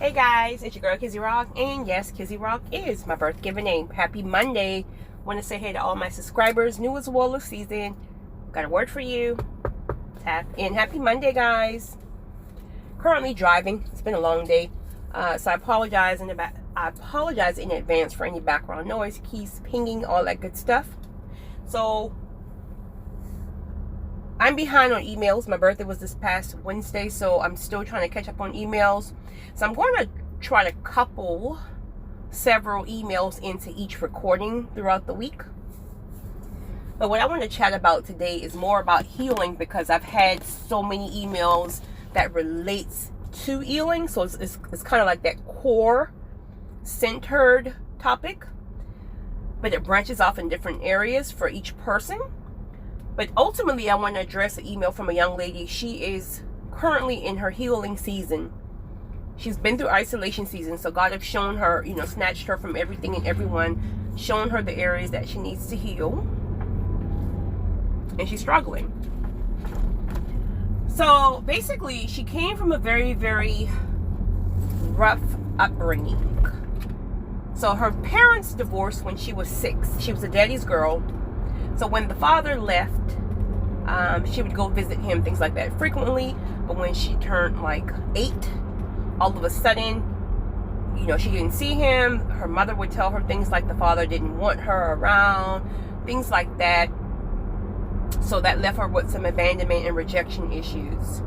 Hey guys, it's your girl Kizzy Rock, and yes, Kizzy Rock is my birth given name. Happy Monday. Want to say hey to all my subscribers, new as well this season. Got a word for you. And happy Monday, guys. Currently driving. It's been a long day, so I apologize in advance for any background noise, keys pinging, all that good stuff. So I'm behind on emails. My birthday was this past Wednesday, so I'm still trying to catch up on emails. So I'm going to try to couple several emails into each recording throughout the week. But what I want to chat about today is more about healing, because I've had so many emails that relates to healing. So it's kind of like that core centered topic, but it branches off in different areas for each person. But ultimately, I want to address an email from a young lady. She is currently in her healing season. She's been through isolation season, so God has shown her, snatched her from everything and everyone, shown her the areas that she needs to heal. And she's struggling. So basically, she came from a very, very rough upbringing. So her parents divorced when she was 6. She was a daddy's girl. So when the father left, she would go visit him, things like that, frequently. But when she turned like 8, all of a sudden, she didn't see him. Her mother would tell her things like the father didn't want her around, things like that. So that left her with some abandonment and rejection issues.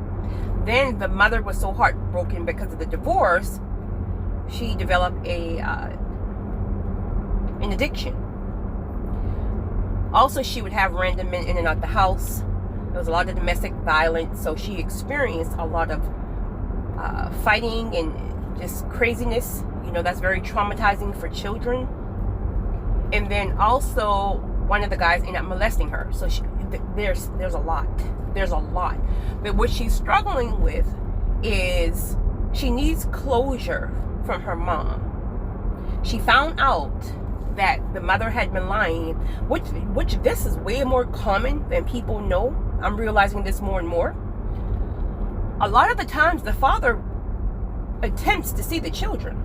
Then the mother was so heartbroken because of the divorce, she developed an addiction. Also, she would have random men in and out the house. There was a lot of domestic violence, so she experienced a lot of fighting and just craziness. That's very traumatizing for children. And then also, one of the guys ended up molesting her. So there's a lot. There's a lot. But what she's struggling with is she needs closure from her mom. She found out that the mother had been lying, which this is way more common than people know. I'm realizing this more and more. A lot of the times the father attempts to see the children,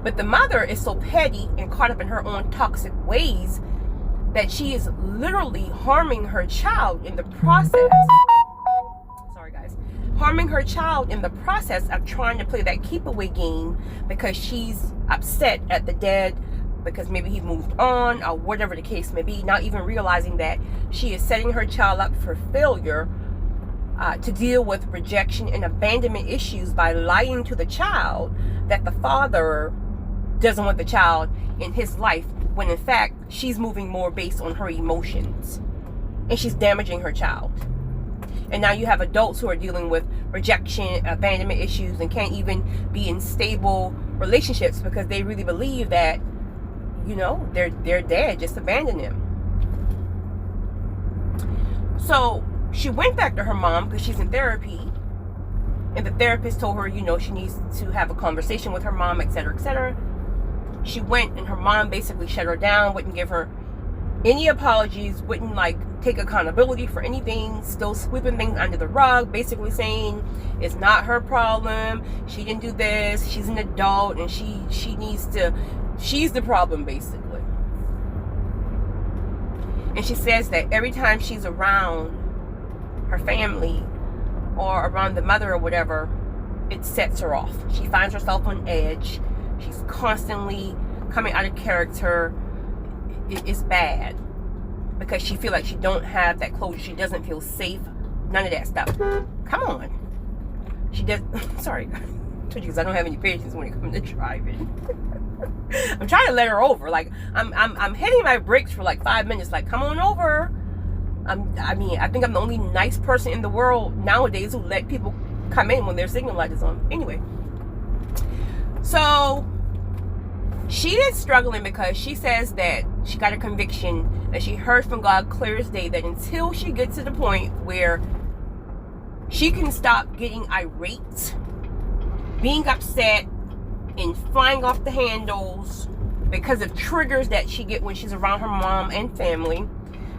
but the mother is so petty and caught up in her own toxic ways that she is literally harming her child in the process. Sorry guys. Harming her child in the process of trying to play that keep away game, because she's upset at the dad because maybe he moved on or whatever the case may be, not even realizing that she is setting her child up for failure to deal with rejection and abandonment issues by lying to the child that the father doesn't want the child in his life, when in fact she's moving more based on her emotions, and she's damaging her child. And now you have adults who are dealing with rejection, abandonment issues, and can't even be in stable relationships because they really believe that their dad just abandoned him. So she went back to her mom because she's in therapy, and the therapist told her, she needs to have a conversation with her mom, etc., etc. She went, and her mom basically shut her down, wouldn't give her any apologies, wouldn't take accountability for anything, still sweeping things under the rug, basically saying it's not her problem, she didn't do this, she's an adult, and she's the problem, basically. And she says that every time she's around her family or around the mother or whatever, it sets her off. She finds herself on edge. She's constantly coming out of character. It's bad because she feels like she don't have that closure. She doesn't feel safe. None of that stuff. Come on. She does. Sorry, because I don't have any patience when it comes to driving. I'm trying to let her over. I'm hitting my brakes for 5 minutes. Come on over. I think I'm the only nice person in the world nowadays who let people come in when their signal light is on. Anyway, so she is struggling because she says that she got a conviction that she heard from God clear as day, that until she gets to the point where she can stop getting irate, being upset, and flying off the handles because of triggers that she get when she's around her mom and family,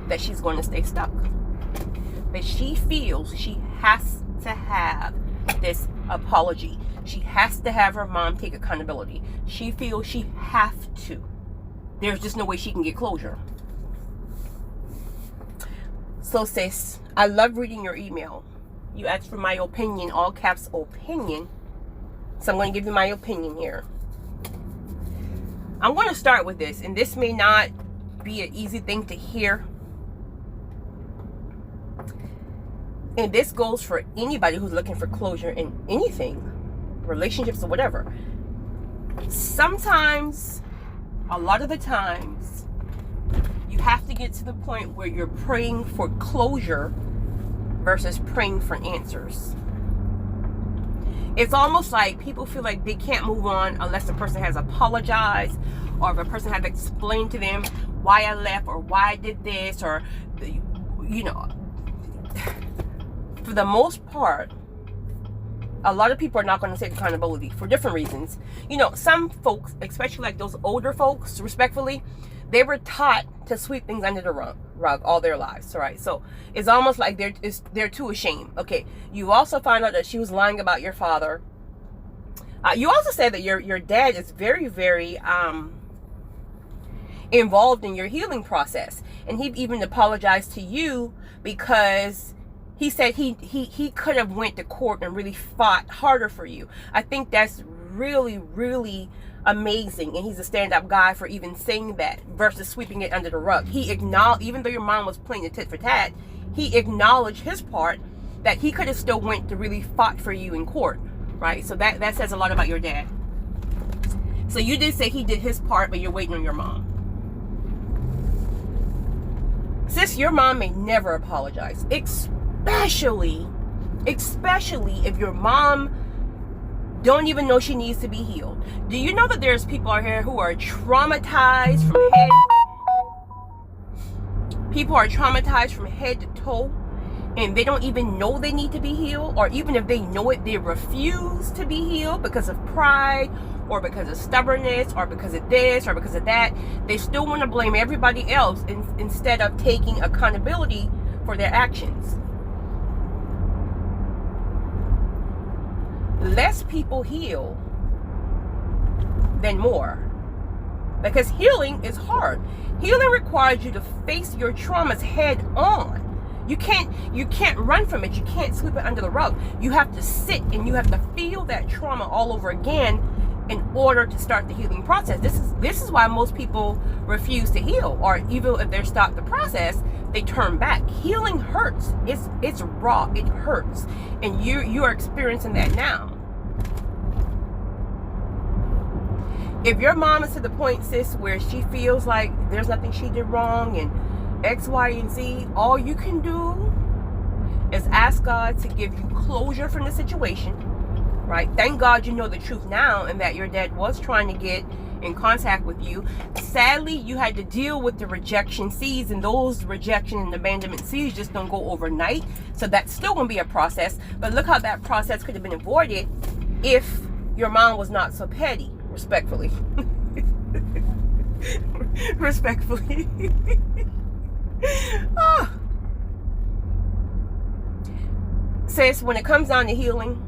that she's going to stay stuck. But she feels she has to have this apology. She has to have her mom take accountability. She feels she has to. There's just no way she can get closure. So sis, I love reading your email. You asked for my opinion, all caps opinion. So I'm going to give you my opinion here. I'm going to start with this, and this may not be an easy thing to hear. And this goes for anybody who's looking for closure in anything, relationships or whatever. Sometimes, a lot of the times, you have to get to the point where you're praying for closure versus praying for answers. It's almost like people feel like they can't move on unless the person has apologized, or if a person has explained to them why I left or why I did this, or, you know, for the most part, a lot of people are not going to take accountability for different reasons. You know, some folks, especially like those older folks, respectfully, they were taught to sweep things under the rug all their lives, right? So it's almost like they're too ashamed. Okay, you also find out that she was lying about your father. You also said that your dad is very, very involved in your healing process, and he even apologized to you because he said he could have went to court and really fought harder for you. I think that's really, really amazing, and he's a stand-up guy for even saying that versus sweeping it under the rug. He acknowledged, even though your mom was playing the tit for tat, he acknowledged his part, that he could have still went to really fought for you in court, right? So that says a lot about your dad. So you did say he did his part, but you're waiting on your mom. Sis, your mom may never apologize, especially if your mom don't even know she needs to be healed. Do you know that there's people out here who are traumatized from head to toe, and they don't even know they need to be healed, or even if they know it, they refuse to be healed because of pride, or because of stubbornness, or because of this, or because of that. They still want to blame everybody else instead of taking accountability for their actions. Less people heal than more, because healing is hard. Healing requires you to face your traumas head on. You can't run from it. You can't sweep it under the rug. You have to sit and you have to feel that trauma all over again in order to start the healing process. This is why most people refuse to heal, or even if they're stopped the process, they turn back. Healing hurts. It's raw. It hurts, and you are experiencing that now. If your mom is to the point, sis, where she feels like there's nothing she did wrong and X, Y, and Z, all you can do is ask God to give you closure from the situation, right? Thank God you know the truth now, and that your dad was trying to get in contact with you. Sadly, you had to deal with the rejection seeds, and those rejection and abandonment seeds just don't go overnight. So that's still going to be a process. But look how that process could have been avoided if your mom was not so petty. Respectfully. Respectfully. Oh. Sis, when it comes down to healing,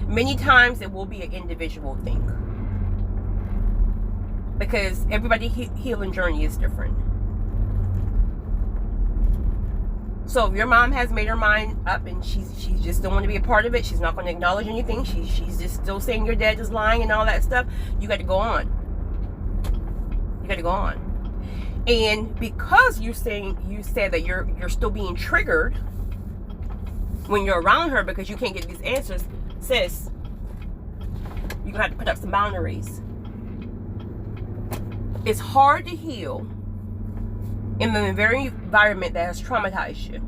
many times it will be an individual thing, because everybody's healing journey is different. So if your mom has made her mind up and she just don't want to be a part of it, she's not going to acknowledge anything, she's just still saying your dad is lying and all that stuff, you got to go on. You got to go on. And because you said that you're still being triggered when you're around her because you can't get these answers, sis, you're going to have to put up some boundaries. It's hard to heal in the very environment that has traumatized you.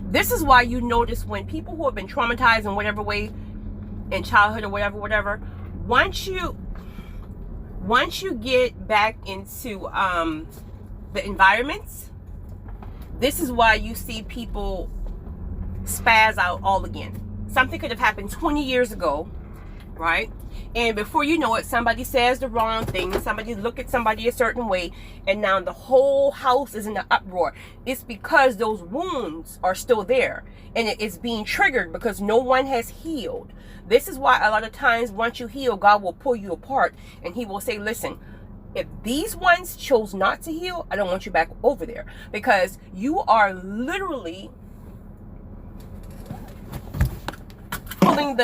This is why you notice when people who have been traumatized in whatever way, in childhood or whatever, once you get back into the environments, this is why you see people spaz out all again. Something could have happened 20 years ago right? And before you know it, somebody says the wrong thing, somebody look at somebody a certain way, and now the whole house is in an uproar. It's because those wounds are still there, and it is being triggered because no one has healed. This is why a lot of times once you heal, God will pull you apart, and he will say, listen, if these ones chose not to heal, I don't want you back over there, because you are literally pulling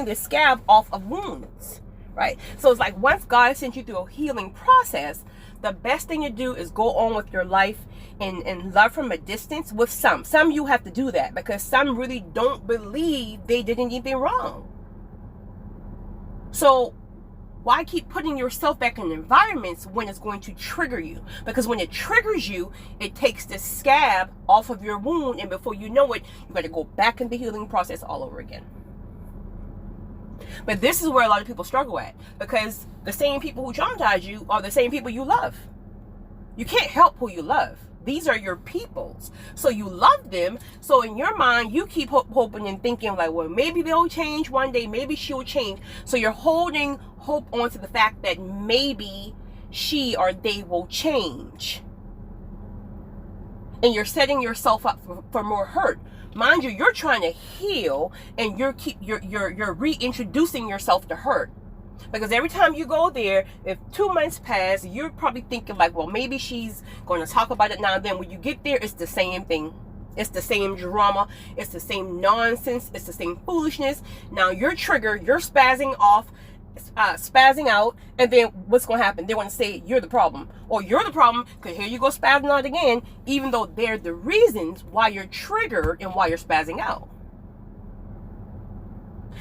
the scab off of wounds, right? So it's like once God sent you through a healing process, the best thing to do is go on with your life and love from a distance. With some you have to do that because some really don't believe they did anything wrong. So why keep putting yourself back in environments when it's going to trigger you? Because when it triggers you, it takes the scab off of your wound, and before you know it, you got to go back in the healing process all over again. But this is where a lot of people struggle at, because the same people who traumatize you are the same people you love. You can't help who you love. These are your peoples. So you love them. So in your mind, you keep hoping and thinking like, well, maybe they'll change one day. Maybe she'll change. So you're holding hope onto the fact that maybe she or they will change. And you're setting yourself up for more hurt. Mind you, you're trying to heal, and you're reintroducing yourself to hurt. Because every time you go there, if 2 months pass, you're probably thinking like, well, maybe she's going to talk about it now and then. When you get there, it's the same thing. It's the same drama. It's the same nonsense. It's the same foolishness. Now you're triggered. You're spazzing out. And then what's going to happen? They're going to say you're the problem. Or you're the problem because here you go spazzing out again, even though they're the reasons why you're triggered and why you're spazzing out.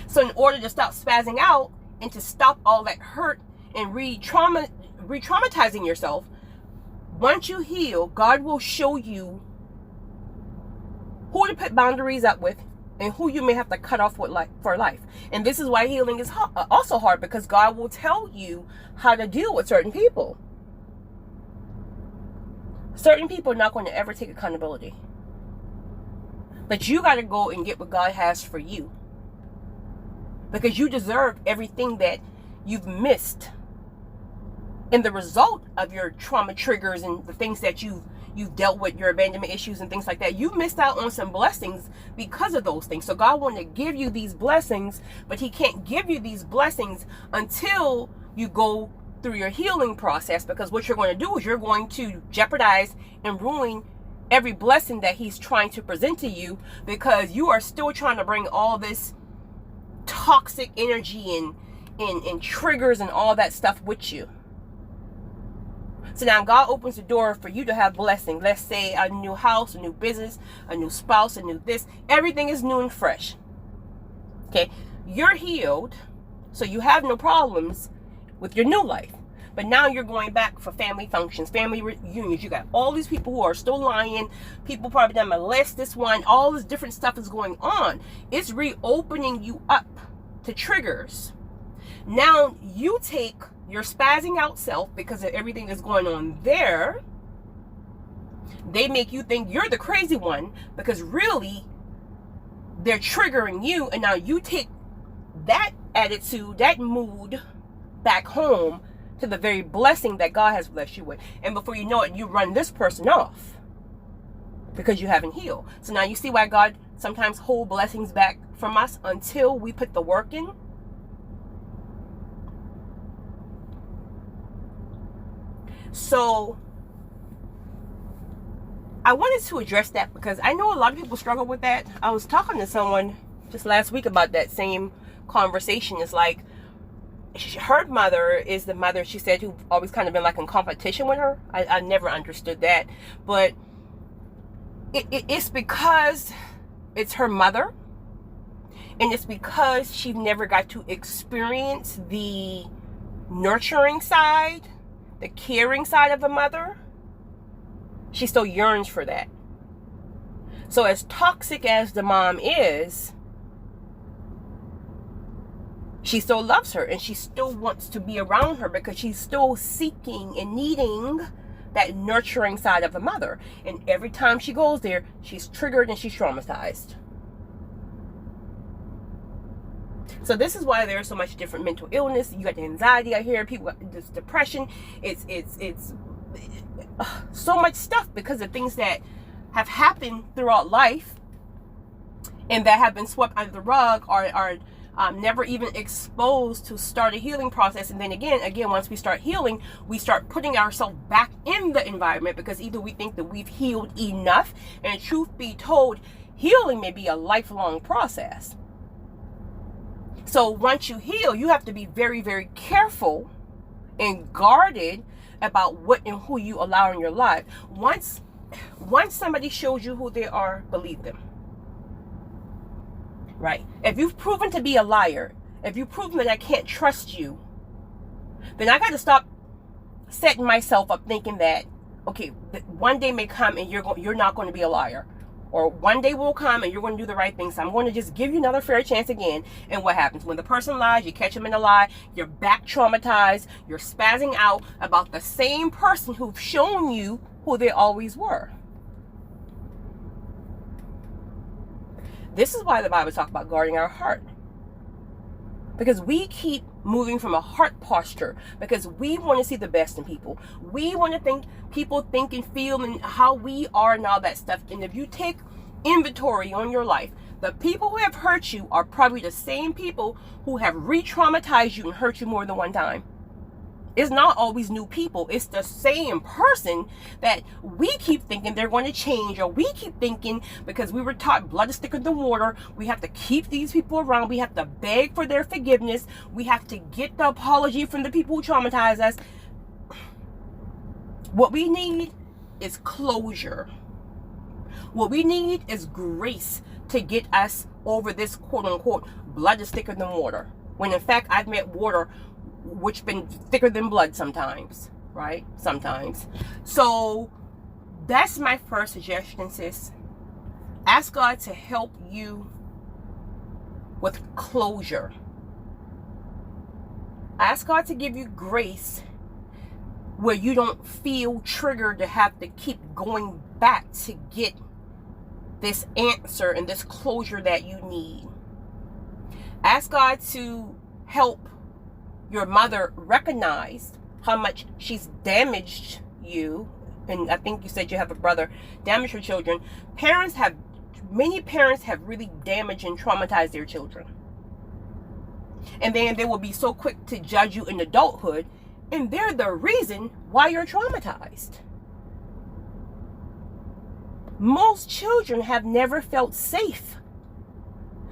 So in order to stop spazzing out, and to stop all that hurt and re-traumatizing yourself, once you heal, God will show you who to put boundaries up with and who you may have to cut off with for life. And this is why healing is also hard, because God will tell you how to deal with certain people. Certain people are not going to ever take accountability. But you got to go and get what God has for you. Because you deserve everything that you've missed. And the result of your trauma triggers and the things that you've dealt with, your abandonment issues and things like that, you missed out on some blessings because of those things. So God wanted to give you these blessings, but he can't give you these blessings until you go through your healing process. Because what you're going to do is you're going to jeopardize and ruin every blessing that he's trying to present to you, because you are still trying to bring all this toxic energy and triggers and all that stuff with you. So now God opens the door for you to have blessing. Let's say a new house, a new business, a new spouse, a new this. Everything is new and fresh. Okay, you're healed, so you have no problems with your new life. But now you're going back for family functions, family reunions. You got all these people who are still lying. People probably done molest this one. All this different stuff is going on. It's reopening you up to triggers. Now you take your spazzing out self, because of everything that's going on there. They make you think you're the crazy one, because really they're triggering you. And now you take that attitude, that mood back home to the very blessing that God has blessed you with. And before you know it, you run this person off because you haven't healed. So now you see why God sometimes holds blessings back from us until we put the work in. So I wanted to address that because I know a lot of people struggle with that. I was talking to someone just last week about that same conversation. It's like, her mother is the mother, she said, who always kind of been like in competition with her. I never understood that. But it's because it's her mother. And it's because she never got to experience the nurturing side, the caring side of a mother. She still yearns for that. So as toxic as the mom is, she still loves her and she still wants to be around her, because she's still seeking and needing that nurturing side of a mother. And every time she goes there, she's triggered and she's traumatized. So this is why there's so much different mental illness. You got the anxiety, I hear people got this depression. It's so much stuff because of things that have happened throughout life and that have been swept under the rug, are never even exposed to start a healing process. And then again, once we start healing, we start putting ourselves back in the environment, because either we think that we've healed enough, and truth be told, healing may be a lifelong process. So once you heal, you have to be very, very careful and guarded about what and who you allow in your life. Once somebody shows you who they are, believe them. Right? If you've proven to be a liar, if you've proven that I can't trust you, then I got to stop setting myself up thinking that, okay, one day may come and you're not going to be a liar. Or one day will come and you're going to do the right thing. So I'm going to just give you another fair chance again. And what happens? When the person lies, you catch them in a lie, you're back traumatized, you're spazzing out about the same person who's shown you who they always were. This is why the Bible talks about guarding our heart. Because we keep moving from a heart posture, because we want to see the best in people. We want to think people think and feel and how we are and all that stuff. And if you take inventory on your life, the people who have hurt you are probably the same people who have re-traumatized you and hurt you more than one time. It's not always new people. It's the same person that we keep thinking they're going to change, or we keep thinking because we were taught blood is thicker than water, we have to keep these people around. We have to beg for their forgiveness. We have to get the apology from the people who traumatize us. What we need is closure. What we need is grace to get us over this quote unquote blood is thicker than water. When in fact, I've met water which been thicker than blood sometimes, right? Sometimes. So that's my first suggestion, sis. Ask God to help you with closure. Ask God to give you grace where you don't feel triggered to have to keep going back to get this answer and this closure that you need. Ask God to help your mother recognize how much she's damaged you. And I think you said you have a brother, damaged your children. Many parents have really damaged and traumatized their children. And then they will be so quick to judge you in adulthood, and they're the reason why you're traumatized. Most children have never felt safe.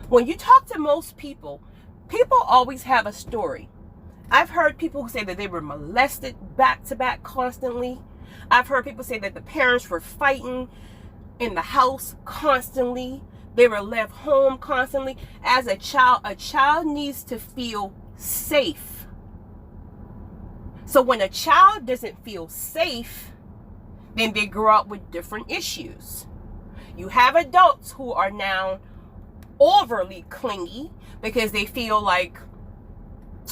When you talk to most people always have a story. I've heard people who say that they were molested back to back constantly. I've heard people say that the parents were fighting in the house constantly. They were left home constantly. As a child needs to feel safe. So when a child doesn't feel safe, then they grow up with different issues. You have adults who are now overly clingy because they feel like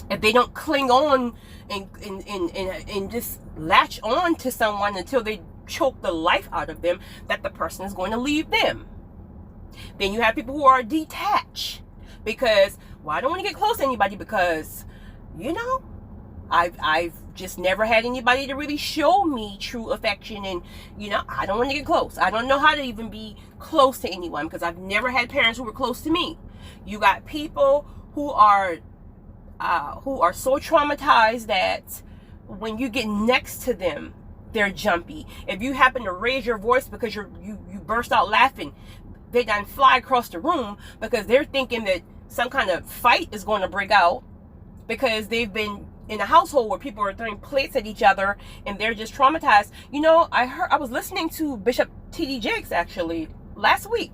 if they don't cling on and just latch on to someone until they choke the life out of them, that the person is going to leave them. Then you have people who are detached because, well, I don't want to get close to anybody because, you know, I've just never had anybody to really show me true affection, and, you know, I don't want to get close. I don't know how to even be close to anyone because I've never had parents who were close to me. You got people who are so traumatized that when you get next to them, they're jumpy. If you happen to raise your voice because you burst out laughing, they done fly across the room because they're thinking that some kind of fight is going to break out because they've been in a household where people are throwing plates at each other and they're just traumatized. You know, I was listening to Bishop T.D. Jakes actually last week,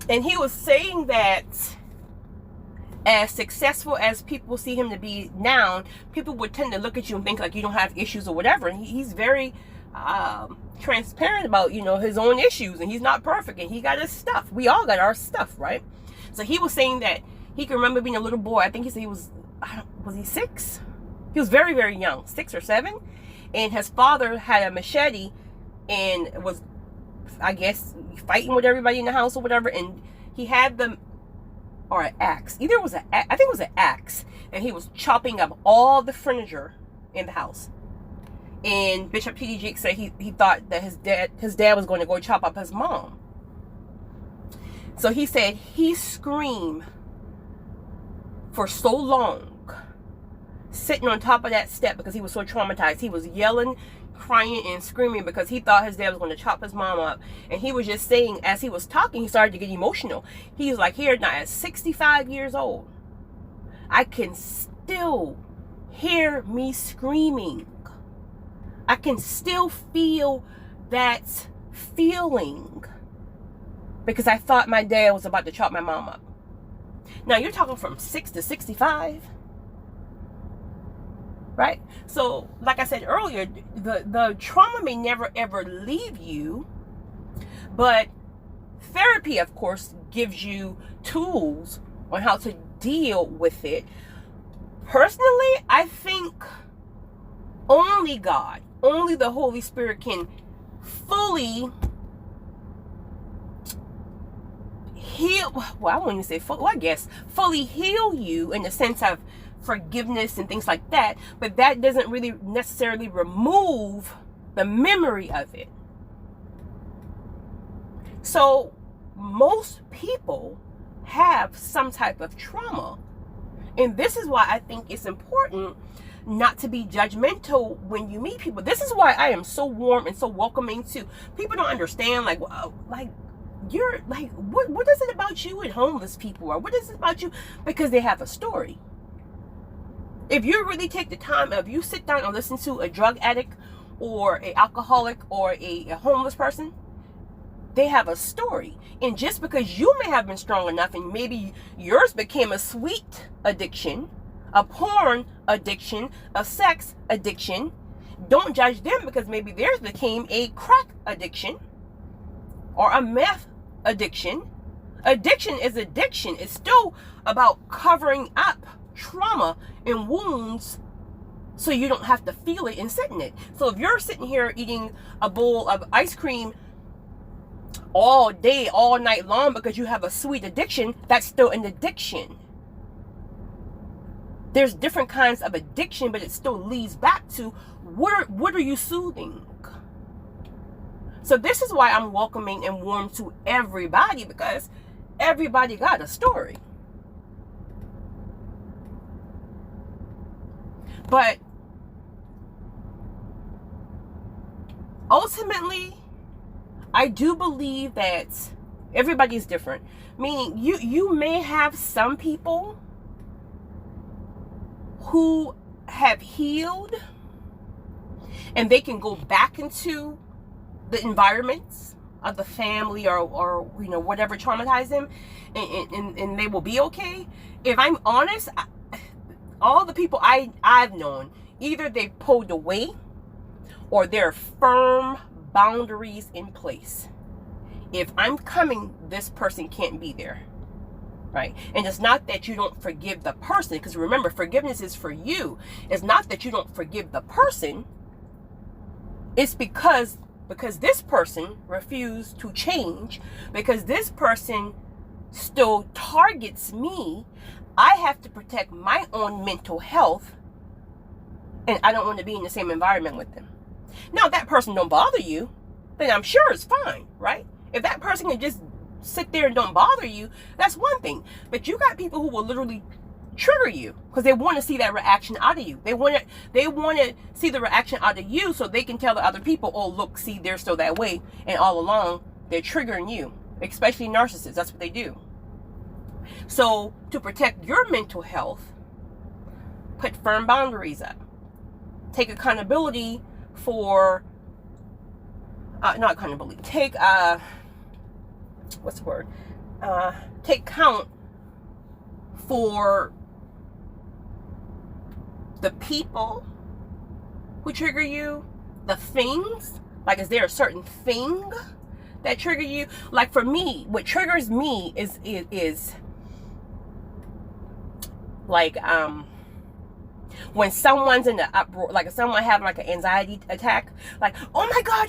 and he was saying that as successful as people see him to be now, people would tend to look at you and think like you don't have issues or whatever. And he's very transparent about, you know, his own issues, and he's not perfect, and he got his stuff. We all got our stuff, right? So he was saying that he can remember being a little boy. I think he said he was he 6? He was very, very young, 6 or 7, and his father had a machete and was, I guess, fighting with everybody in the house or whatever, and he had the or an axe. Either it was I think it was an axe, and he was chopping up all the furniture in the house. And Bishop T.D. Jakes said he thought that his dad was going to go chop up his mom. So he said he screamed for so long, sitting on top of that step, because he was so traumatized. He was yelling, crying, and screaming because he thought his dad was going to chop his mom up. And he was just saying, as he was talking, he started to get emotional. He was like, here, now at 65 years old, I can still hear me screaming. I can still feel that feeling because I thought my dad was about to chop my mom up. Now, you're talking from 6 to 65. Right? So, like I said earlier, the trauma may never ever leave you, but therapy, of course, gives you tools on how to deal with it. Personally, I think only God, only the Holy Spirit can fully heal. Well, I won't even say fully, well, I guess fully heal you in the sense of forgiveness and things like that, but that doesn't really necessarily remove the memory of it. So most people have some type of trauma, and this is why I think it's important not to be judgmental when you meet people. This is why I am so warm and so welcoming to people. Don't understand, like you're like, what is it about you and homeless people, or what is it about you? Because they have a story. If you really take the time, if you sit down and listen to a drug addict or an alcoholic or a homeless person, they have a story. And just because you may have been strong enough and maybe yours became a sweet addiction, a porn addiction, a sex addiction, don't judge them because maybe theirs became a crack addiction or a meth addiction. Addiction is addiction. It's still about covering up trauma and wounds so you don't have to feel it and sit in it. So if you're sitting here eating a bowl of ice cream all day, all night long because you have a sweet addiction, that's still an addiction. There's different kinds of addiction, but it still leads back to what are you soothing? So this is why I'm welcoming and warm to everybody, because everybody got a story. But ultimately, I do believe that everybody's different. Meaning, you may have some people who have healed and they can go back into the environments of the family or you know, whatever traumatized them, and they will be okay. If I'm honest, all the people I've known, either they pulled away or there are firm boundaries in place. If I'm coming, this person can't be there, right? And it's not that you don't forgive the person, because remember, forgiveness is for you. It's not that you don't forgive the person. It's because this person refused to change, because this person still targets me. I have to protect my own mental health, and I don't want to be in the same environment with them. Now, if that person don't bother you, then I'm sure it's fine, right? If that person can just sit there and don't bother you, that's one thing. But you got people who will literally trigger you because they want to see that reaction out of you. They want to see the reaction out of you so they can tell the other people, oh, look, see, they're still that way. And all along, they're triggering you, especially narcissists. That's what they do. So to protect your mental health, put firm boundaries up. Take accountability for, not accountability, take, what's the word? Take count for the people who trigger you, the things, like is there a certain thing that trigger you? Like for me, what triggers me is like when someone's in the uproar, like if someone having like an anxiety attack, like, oh my God,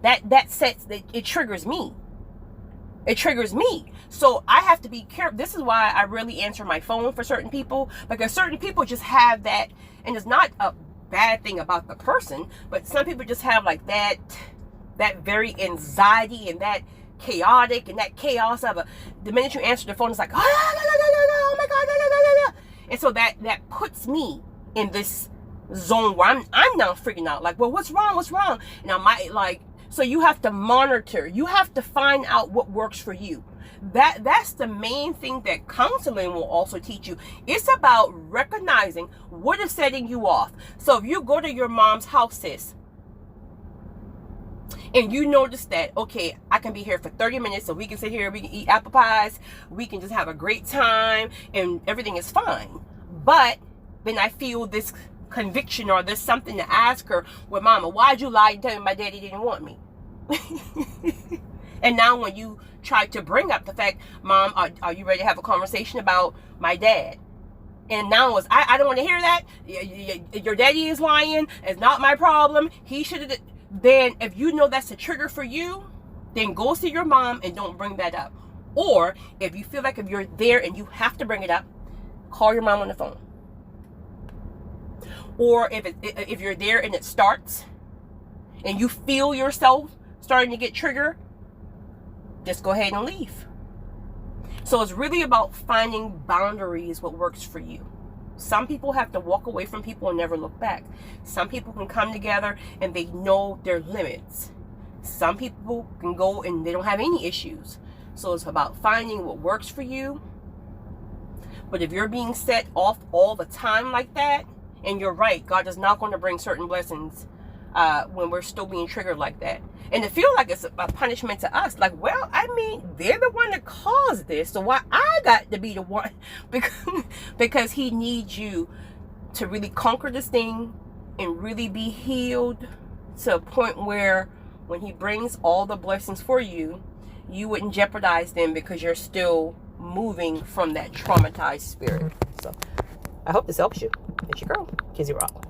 that sets, it triggers me. It triggers me. So I have to be careful. This is why I really answer my phone for certain people, because certain people just have that, and it's not a bad thing about the person, but some people just have like that very anxiety and that chaotic and that chaos of the minute you answer the phone, it's like, oh my God. And so that puts me in this zone where I'm now freaking out. Like, well, what's wrong? And I might like, so you have to monitor. You have to find out what works for you. That's the main thing that counseling will also teach you. It's about recognizing what is setting you off. So if you go to your mom's house, sis, and you notice that, okay, I can be here for 30 minutes, so we can sit here, we can eat apple pies, we can just have a great time, and everything is fine. But then I feel this conviction, or there's something to ask her, well, Mama, why'd you lie and tell me my daddy didn't want me? And now when you try to bring up the fact, Mom, are you ready to have a conversation about my dad? And now it's, I don't want to hear that. Your daddy is lying. It's not my problem. He should have. Then if you know that's a trigger for you, then go see your mom and don't bring that up. Or if you feel like if you're there and you have to bring it up, call your mom on the phone. Or if you're there and it starts and you feel yourself starting to get triggered, just go ahead and leave. So it's really about finding boundaries, what works for you. Some people have to walk away from people and never look back. Some people can come together and they know their limits. Some people can go and they don't have any issues. So it's about finding what works for you. But if you're being set off all the time like that, and you're right, God is not going to bring certain blessings when we're still being triggered like that. And to feel like it's a punishment to us, like, well, I mean, they're the one that caused this, so why I got to be the one? Because he needs you to really conquer this thing and really be healed to a point where when he brings all the blessings for you, you wouldn't jeopardize them because you're still moving from that traumatized spirit. So I hope this helps you. It's your girl, Kizzy Rock.